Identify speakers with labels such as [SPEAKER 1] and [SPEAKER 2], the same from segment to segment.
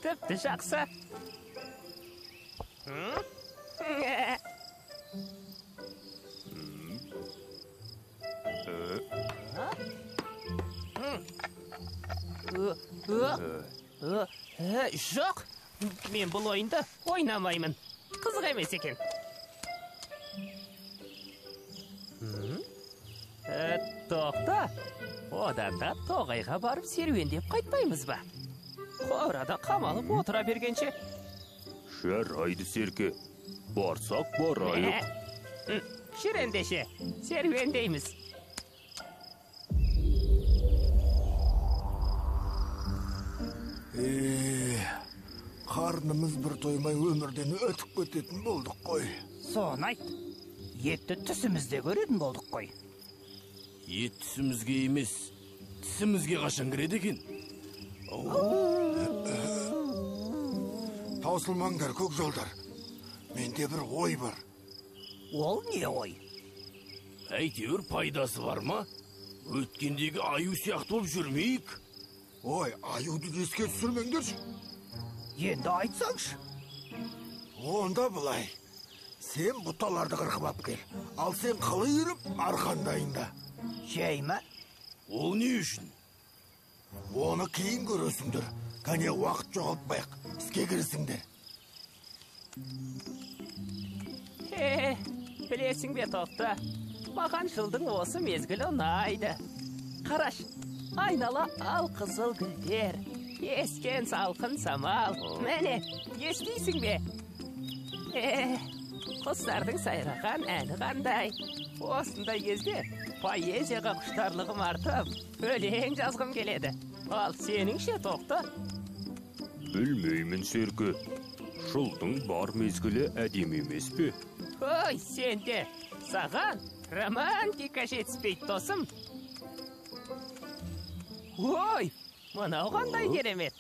[SPEAKER 1] Тіпті жақсы. Жоқ, мен бұл ойынды ойнамаймын. Қызық емес екен. Тоқта, одан да тоғайға барып серуендеп қайтпаймыз ба? Қорада қамалып отыра бергенше.
[SPEAKER 2] Жарайды, Серке, барсақ барайық.
[SPEAKER 1] Шірендеше, серуендейміз.
[SPEAKER 3] Қарнымыз бір тоймай өмірден өтіп кететін болдық қой.
[SPEAKER 4] Соны айт. Етті түсімізде көретін болдық қой.
[SPEAKER 5] Ет түсімізге емес, тісімізге қашан кіреді екен?
[SPEAKER 3] Таусылмаңдар, көк жолдар. Менде бір ой бар.
[SPEAKER 4] Ол не ой?
[SPEAKER 5] Әйтеуір пайдасы бар ма? Өткендегі аю сияқты болып жүрмейік.
[SPEAKER 3] Ой, аюды еске түсірмеңдерші.
[SPEAKER 4] Енді айтсаңшы.
[SPEAKER 3] Онда бұлай. Сен бұталарды қырқып кел. Ал сен қылы үйіріп, арқандайында.
[SPEAKER 4] Жай ма?
[SPEAKER 5] Ол не үшін?
[SPEAKER 3] Оны кейін көресіңдер. Кәне уақыт жоғалтпайық. Іске кірісіңдер.
[SPEAKER 1] Білесің бе, Тоқта? Маған жылдың осы мезгілі ұнайды. Қараш, айнала ал қызыл гүлдер. Ескен салқын самал. Мәне, естейсің бе? Құстардың сайраған әні қандай. Осындай кезде поэзияға құштарлығым артып, өлең жазғым келеді. Ал сенің ше, Тоқта?
[SPEAKER 2] Білмеймін, Серке. Жылдың бар мезгілі әдемі емес пе?
[SPEAKER 1] Ой, сенде, саған романтика жетіспейді, досым. Ой, мынау қандай керемет.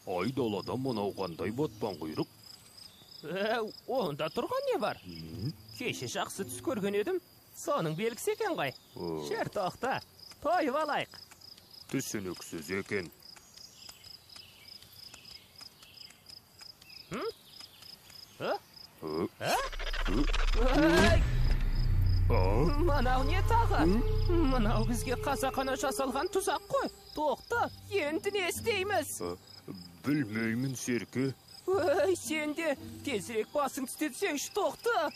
[SPEAKER 2] Айдалада мынау қандай батпан құйрық.
[SPEAKER 1] Онда тұрған не бар? Кеше жақсы түс көрген едім. Соның белгісі екен ғой. Шер, Тоқта, тойып алайық.
[SPEAKER 2] Түсініксіз екен.
[SPEAKER 1] Мынау не тағы? Мынау бізге қасақана жасалған тұзақ қой. Тоқта, енді не істейміз?
[SPEAKER 2] Білмеймін, Серке.
[SPEAKER 1] Ой, сен де тезірек басың түстетсеңші, Тоқта.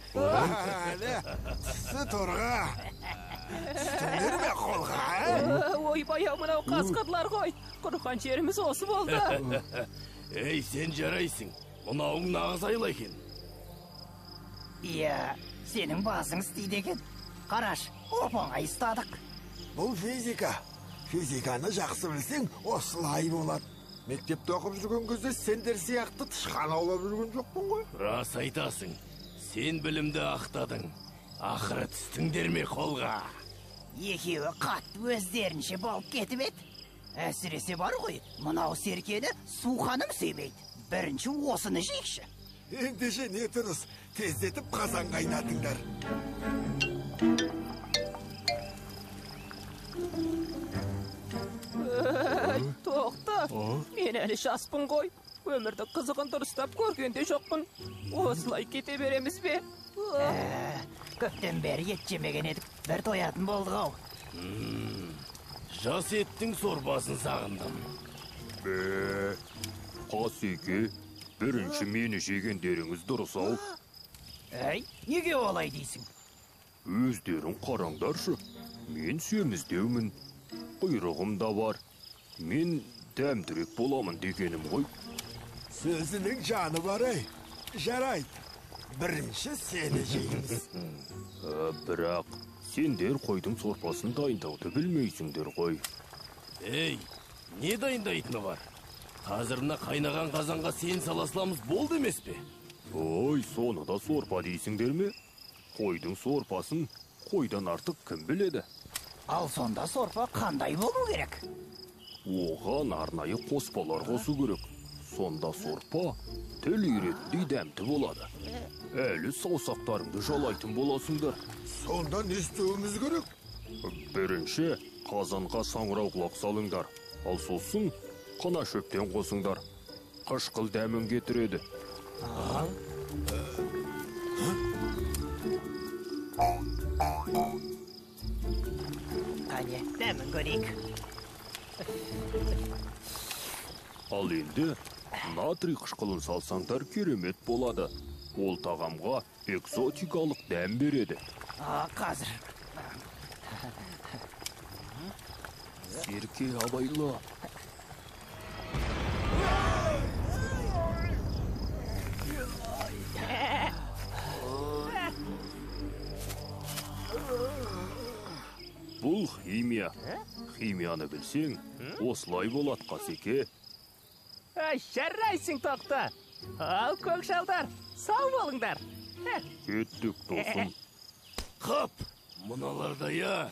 [SPEAKER 3] Түсі торға. Түстіңдер ме қолға?
[SPEAKER 1] Ой, баяу мынау қасқырлар ғой. Құрған жеріміз осы болды.
[SPEAKER 5] Ей, сен жарайсың. Мынауың нағыз айла екен.
[SPEAKER 4] Иә, сенің басың істейді екен. Қараш, оп-оңай ұстадық.
[SPEAKER 3] Бұл физика. Физиканы жақсы білсең, осылай болады. Мектепте оқып жүрген кезде сендер сияқты тышқан аулап жүрген жоқпын ғой.
[SPEAKER 5] Рас айтасың. Сен білімді ақтадың. Ақыры түстіңдер ме қолға?
[SPEAKER 4] Екеуі қатты өздерінше болып кетіп еді. Әсіресе бар ғой, мынау Серкені Суханым сүймейді. Бірінші осыны жейікші.
[SPEAKER 3] Ендеше не тұрыс, тездетіп қазан қайнатыңдар.
[SPEAKER 1] Тоқта, мен әлі жаспын ғой. Өмірді қызығын дұрыстап көргенде жоқпын. Осылай кете береміз бе?
[SPEAKER 4] Көптен бері ет жемеген едік, бір тоятын болдық ау.
[SPEAKER 5] Жас еттің сорпасын сағындым.
[SPEAKER 2] Қасеке, бірінші мені жегендеріңіз дұрыс ау.
[SPEAKER 4] Әй, неге олай дейсің?
[SPEAKER 2] Өздерің қараңдаршы. Мен семіздеумін. Құйрығым да бар. Мен дәмдірек боламын дегенім ғой.
[SPEAKER 3] Сөзінің жаны бар ай. Жарайды. Бірінші сені жейміз.
[SPEAKER 2] Бірақ сендер қойдың сорпасын дайындауды білмейсіңдер ғой.
[SPEAKER 5] Ей, не дайындайтыны бар? Қазіріне қайнаған қазанға сен саласыламыз болды емес пе?
[SPEAKER 2] Ой, соны да сорпа дейсіңдер ме? Қойдың сорпасын қойдан артық кім біледі?
[SPEAKER 4] Ал сонда сорпа қандай болу керек?
[SPEAKER 2] Оған арнайы қоспалар қосу керек. Сонда сорпа тіл үйретіндей дәмді болады. Әлі саусақтарыңды жалайтын боласыңдар.
[SPEAKER 3] Сонда не істеуіміз керек?
[SPEAKER 2] Бірінші қазанға саңырауқұлақ салыңдар. Ал сосын қына шөптен қосыңдар. қышқыл дәмін кетіреді.
[SPEAKER 4] Қане, дәмін көрейік.
[SPEAKER 2] Ал енді натрий қышқылын салсаңдар керемет болады. Ол тағамға экзотикалық дәм береді.
[SPEAKER 4] Қазір.
[SPEAKER 2] Серке, абайла. Бұл химия. Химияны білсең, осылай болады, Қасеке.
[SPEAKER 1] Жарайсың, тоқта. Ал көкшалдар, сау болыңдар.
[SPEAKER 2] Кеттік, досым.
[SPEAKER 5] Қап, мыналарда я.